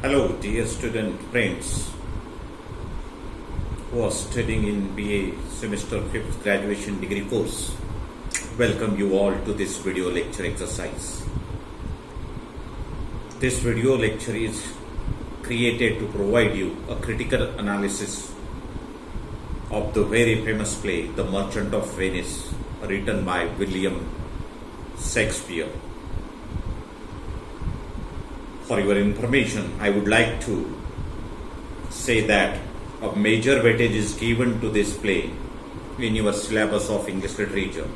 Hello, dear student friends who are studying in BA semester 5th graduation degree course. Welcome you all to this video lecture exercise. This video lecture is created to provide you a critical analysis of the very famous play The Merchant of Venice, written by William Shakespeare. For your information, I would like to say that a major weightage is given to this play in your syllabus of English literature.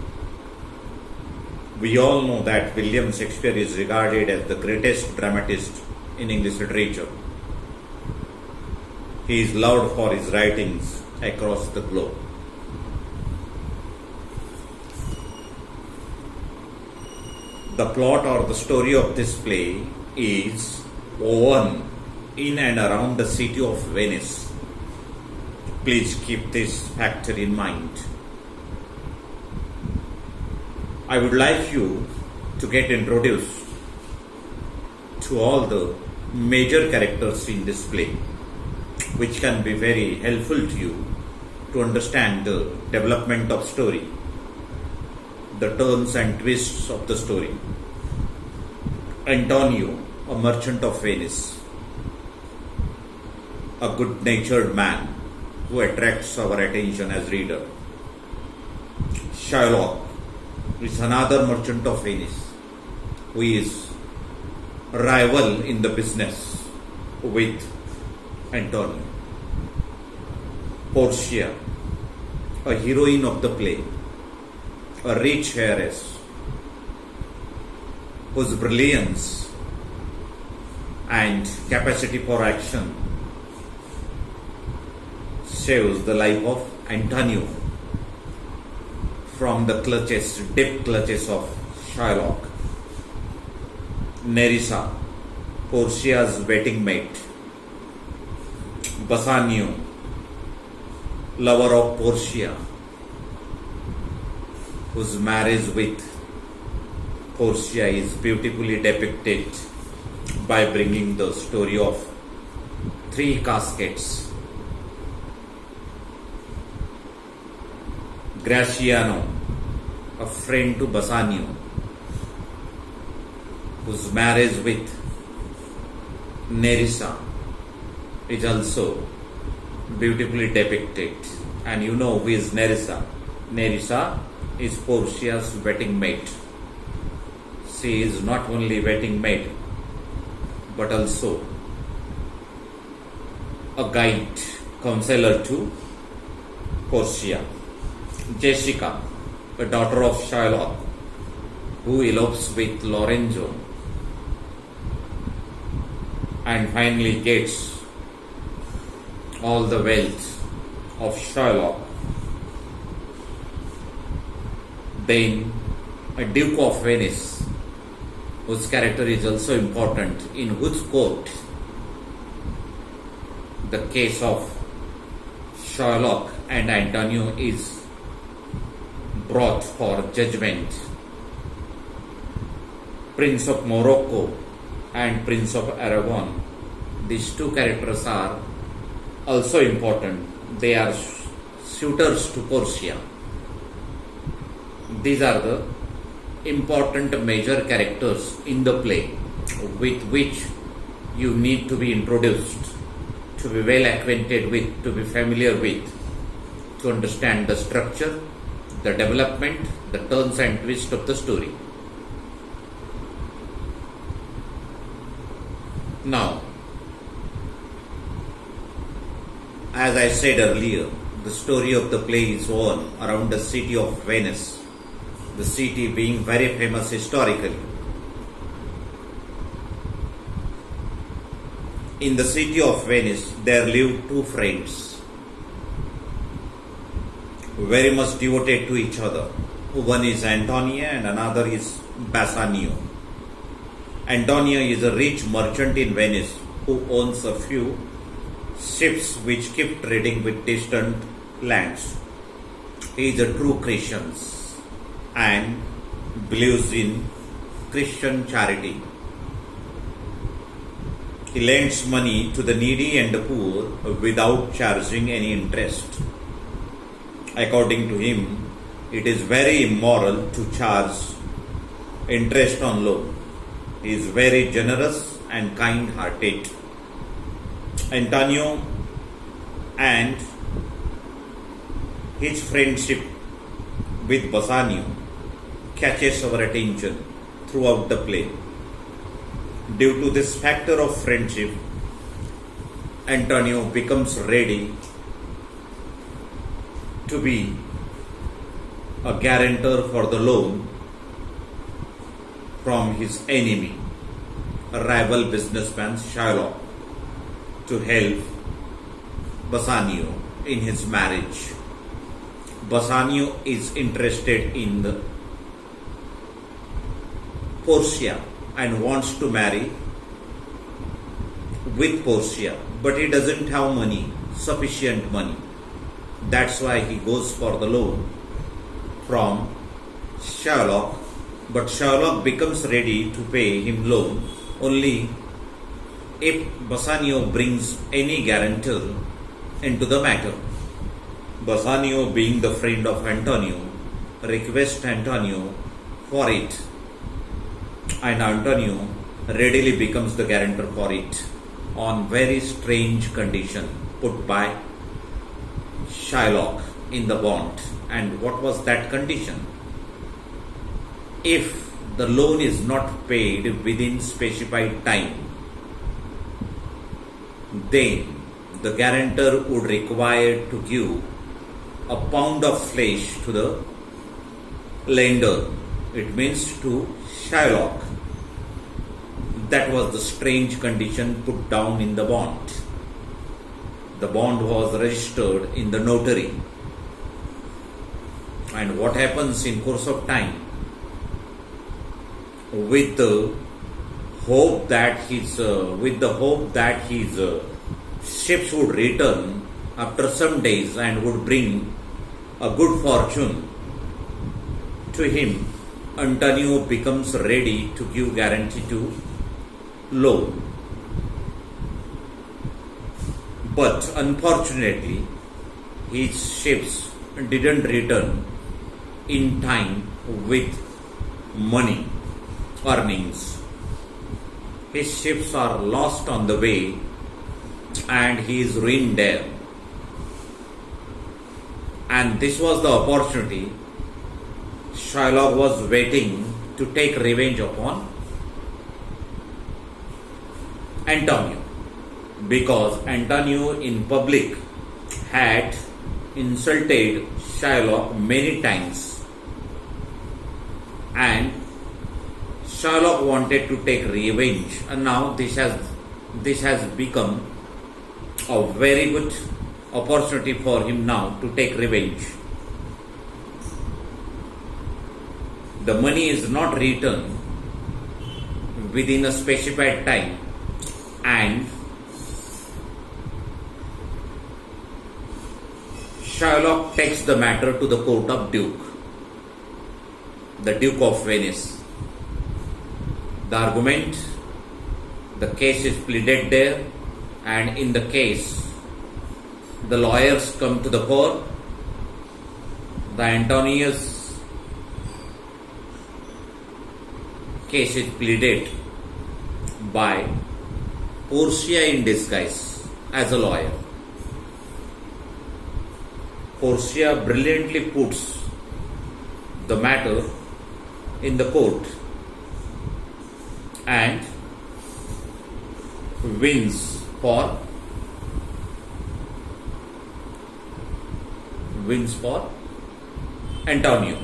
We all know that William Shakespeare is regarded as the greatest dramatist in English literature. He is loved for his writings across the globe. The plot or the story of this play is woven in and around the city of Venice. Please keep this factor in mind. I would like you to get introduced to all the major characters in this play, which can be very helpful to you to understand the development of story, the turns and twists of the story. Antonio, a merchant of Venice, a good-natured man who attracts our attention as reader. Shylock is another merchant of Venice who is a rival in the business with Antonio. Portia, a heroine of the play, a rich heiress whose brilliance and capacity for action saves the life of Antonio from the deep clutches of Shylock. Nerissa, Portia's waiting mate. Bassanio, lover of Portia, whose marriage with Portia is beautifully depicted by bringing the story of three caskets. Graciano, a friend to Bassanio, whose marriage with Nerissa is also beautifully depicted. And you know who is Nerissa? Nerissa is Portia's wedding mate. She is not only wedding mate, but also a guide, counselor to Portia. Jessica, a daughter of Shylock, who elopes with Lorenzo and finally gets all the wealth of Shylock. Then a Duke of Venice, whose character is also important, in whose court the case of Shylock and Antonio is brought for judgment. Prince of Morocco and Prince of Aragon. These two characters are also important. They are suitors to Portia. These are the important major characters in the play with which you need to be introduced, to be well acquainted with, to be familiar with, to understand the structure, the development, the turns and twists of the story. Now, as I said earlier, the story of the play is woven around the city of Venice, the city being very famous historically. In the city of Venice, there lived two friends, very much devoted to each other. One is Antonio and another is Bassanio. Antonio is a rich merchant in Venice who owns a few ships which keep trading with distant lands. He is a true Christian and believes in Christian charity. He lends money to the needy and the poor without charging any interest. According to him, it is very immoral to charge interest on loan. He is very generous and kind-hearted. Antonio and his friendship with Bassanio catches our attention throughout the play. Due to this factor of friendship, Antonio becomes ready to be a guarantor for the loan from his enemy, a rival businessman Shylock, to help Bassanio in his marriage. Bassanio is interested in the Portia and wants to marry with Portia, but he doesn't have money, sufficient money. That's why he goes for the loan from Shylock, but Shylock becomes ready to pay him loan only if Bassanio brings any guarantor into the matter. Bassanio, being the friend of Antonio, requests Antonio for it, and Antonio readily becomes the guarantor for it on very strange condition put by Shylock in the bond. And what was that condition? If the loan is not paid within specified time, then the guarantor would require to give a pound of flesh to the lender. It means to Shylock. That was the strange condition put down in the bond. The bond was registered in the notary. And what happens in course of time? With the hope that his ships would return after some days and would bring a good fortune to him, Antonio becomes ready to give guarantee to loan. But unfortunately, his ships didn't return in time with money earnings. His ships are lost on the way and he is ruined there. And this was the opportunity Shylock was waiting to take revenge upon Antonio, because Antonio in public had insulted Shylock many times, and Shylock wanted to take revenge, and now this has become a very good opportunity for him now to take revenge. The money is not returned within a specified time, and Shylock takes the matter to the court of the Duke of Venice. The argument, the case is pleaded there, and in the case, the lawyers come to the court. The Antonius case is pleaded by Portia in disguise as a lawyer. Portia brilliantly puts the matter in the court and wins for Antonio.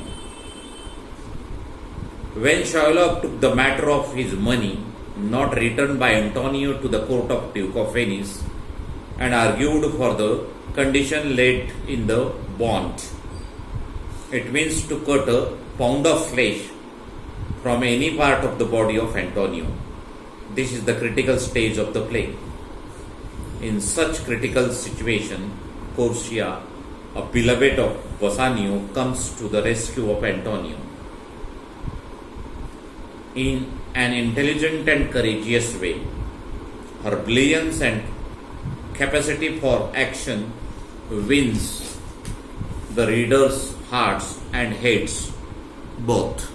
When Shylock took the matter of his money not returned by Antonio to the court of Duke of Venice and argued for the condition laid in the bond, it means to cut a pound of flesh from any part of the body of Antonio. This is the critical stage of the play. In such critical situation, Portia, a beloved of Bassanio, comes to the rescue of Antonio. In an intelligent and courageous way, Her brilliance and capacity for action wins the reader's hearts and heads both.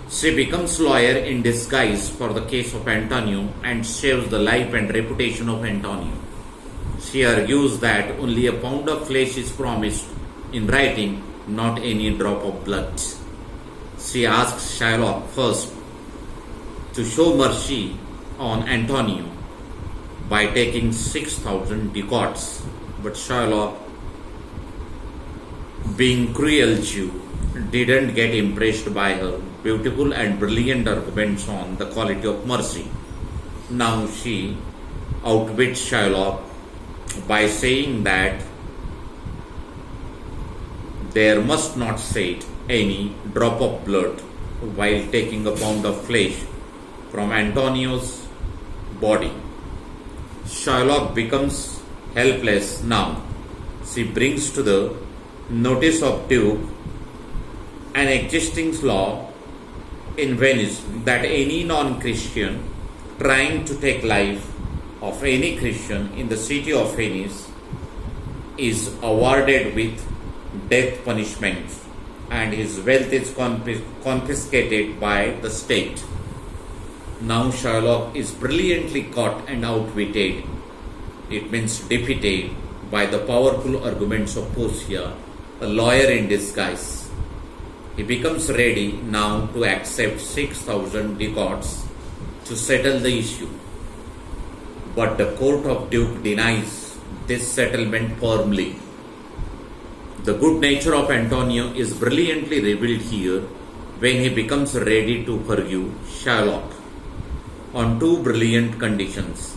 She becomes lawyer in disguise for the case of Antonio and saves the life and reputation of Antonio. She argues that only a pound of flesh is promised in writing, not any drop of blood. She asks Shylock first to show mercy on Antonio by taking 6,000 ducats, but Shylock, being cruel Jew, didn't get impressed by her beautiful and brilliant arguments on the quality of mercy. Now she outwits Shylock by saying that there must not shed any drop of blood while taking a pound of flesh from Antonio's body. Shylock becomes helpless now. She brings to the notice of Duke an existing law in Venice that any non-Christian trying to take life of any Christian in the city of Venice is awarded with death punishment and his wealth is confiscated by the state. Now Shylock is brilliantly caught and outwitted. It means defeated by the powerful arguments of Portia, a lawyer in disguise. He becomes ready now to accept 6,000 ducats to settle the issue. But the court of Duke denies this settlement firmly. The good nature of Antonio is brilliantly revealed here when he becomes ready to forgive Shylock on two brilliant conditions.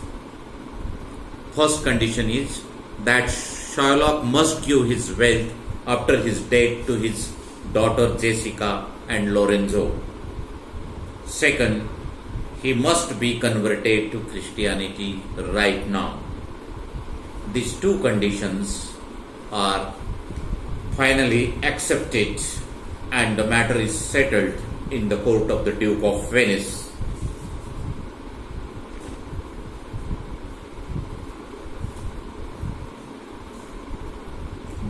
First condition is that Shylock must give his wealth after his death to his daughter Jessica and Lorenzo. Second, he must be converted to Christianity right now. These two conditions are finally accepted and the matter is settled in the court of the Duke of Venice.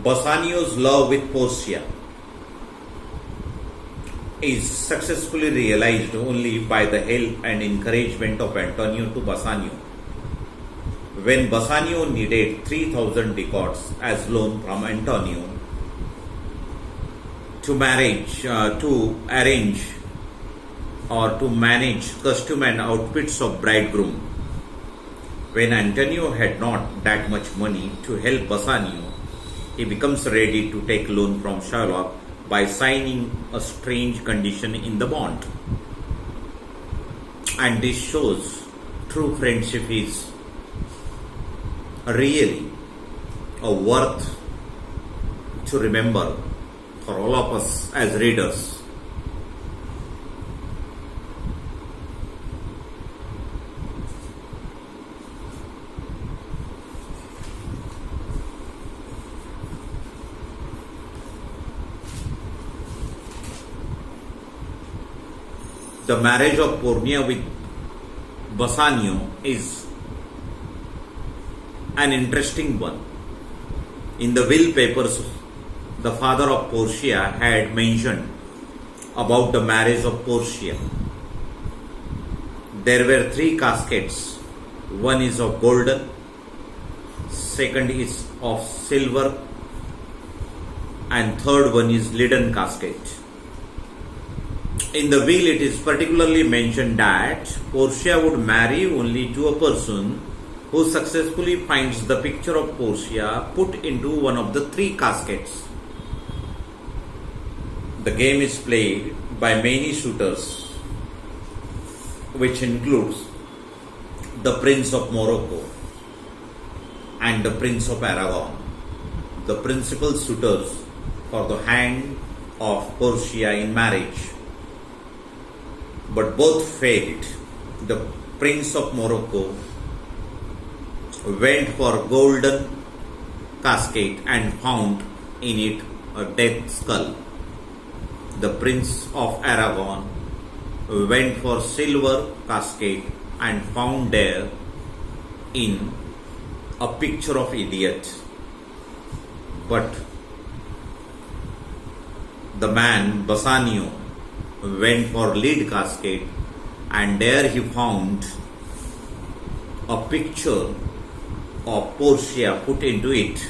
Bassanio's love with Portia is successfully realized only by the help and encouragement of Antonio to Bassanio. When Bassanio needed 3,000 ducats as loan from Antonio to arrange or to manage costume and outfits of bridegroom, when Antonio had not that much money to help Bassanio, he becomes ready to take loan from Shylock by signing a strange condition in the bond. And this shows true friendship is really a worth to remember for all of us as readers. The marriage of Pornia with Bassanio is an interesting one. In the will papers, the father of Portia had mentioned about the marriage of Portia. There were 3 caskets. One is of golden, second is of silver, and third one is leaden casket. In the will, it is particularly mentioned that Portia would marry only to a person who successfully finds the picture of Portia put into one of the 3 caskets. The game is played by many suitors, which includes the Prince of Morocco and the Prince of Aragon, the principal suitors for the hand of Portia in marriage. But both failed. The Prince of Morocco went for golden casket and found in it a death skull. The Prince of Aragon went for silver casket and found there in a picture of idiot. But the man Bassanio went for lead casket, and there he found a picture of Portia put into it.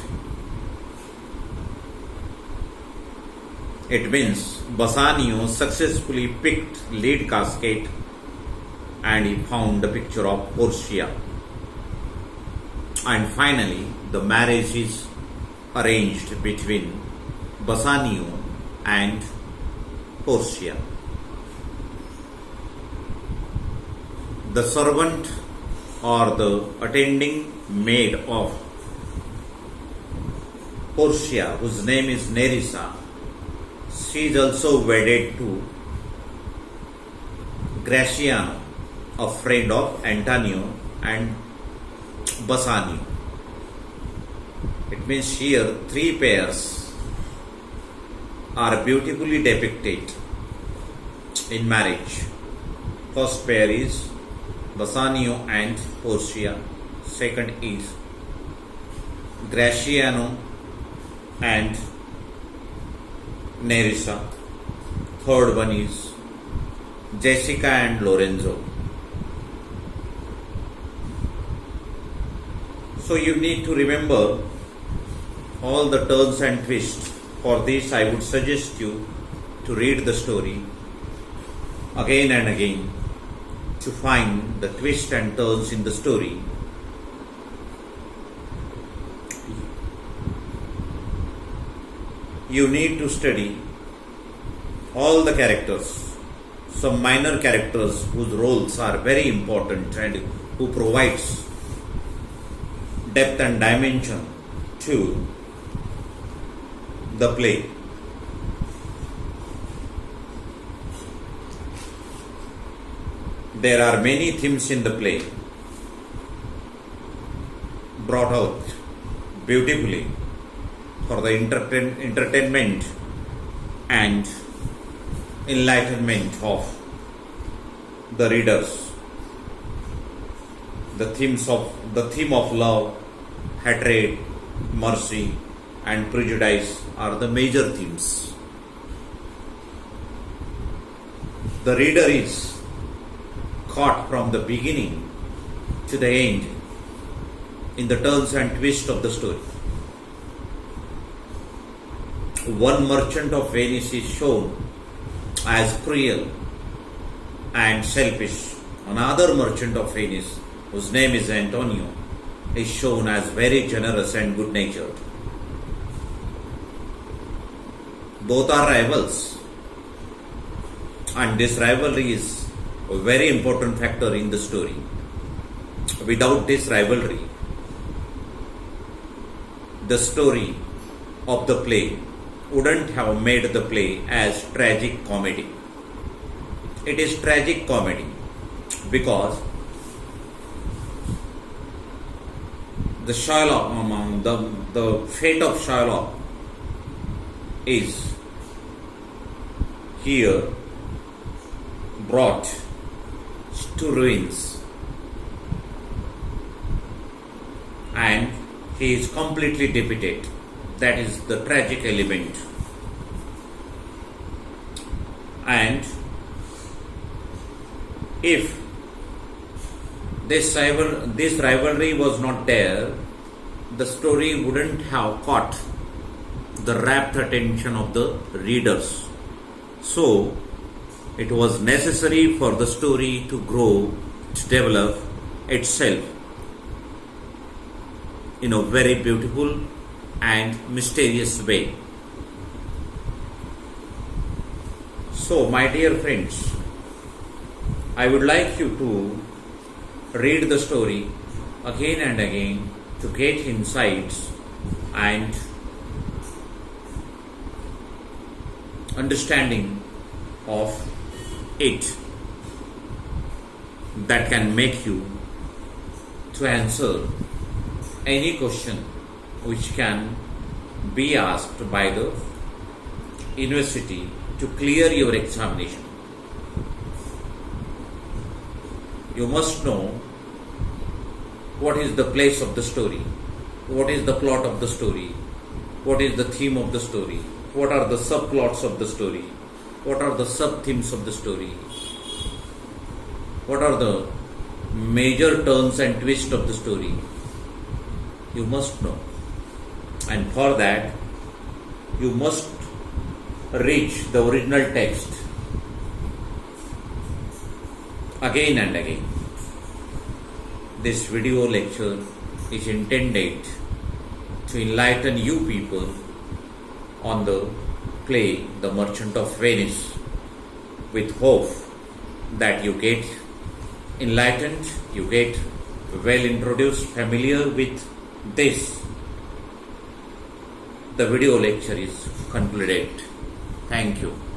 It means Bassanio successfully picked lead casket and he found the picture of Portia. And finally, the marriage is arranged between Bassanio and Portia. The servant or the attending maid of Portia, whose name is Nerissa, she is also wedded to Gratiano, a friend of Antonio and Bassanio. It means here three pairs are beautifully depicted in marriage. First pair is Bassanio and Portia. Second is Gratiano and Nerissa. Third one is Jessica and Lorenzo. So you need to remember all the turns and twists. For this, I would suggest you to read the story again and again to find the twists and turns in the story. You need to study all the characters, some minor characters whose roles are very important and who provides depth and dimension to the play. There are many themes in the play brought out beautifully for the entertainment and enlightenment of the readers. The theme of love, hatred, mercy, and prejudice are the major themes. The reader is caught from the beginning to the end in the turns and twists of the story. One merchant of Venice is shown as cruel and selfish. Another merchant of Venice, whose name is Antonio, is shown as very generous and good-natured. Both are rivals, and this rivalry is a very important factor in the story. Without this rivalry, the story of the play wouldn't have made the play as tragic comedy. It is tragic comedy because the Shylock, the fate of Shylock is here brought to ruins, and he is completely defeated. That is the tragic element. And if this rivalry was not there, the story wouldn't have caught the rapt attention of the readers. So, it was necessary for the story to grow, to develop itself in a very beautiful and mysterious way. So, my dear friends, I would like you to read the story again and again to get insights and understanding of it that can make you to answer any question which can be asked by the university to clear your examination. you must know what is the place of the story, what is the plot of the story, what is the theme of the story, what are the subplots of the story, what are the sub-themes of the story, what are the major turns and twists of the story. You must know. And for that, you must reach the original text again and again. This video lecture is intended to enlighten you people on the play The Merchant of Venice, with hope that you get enlightened, you get well introduced, familiar with this. The video lecture is concluded. Thank you.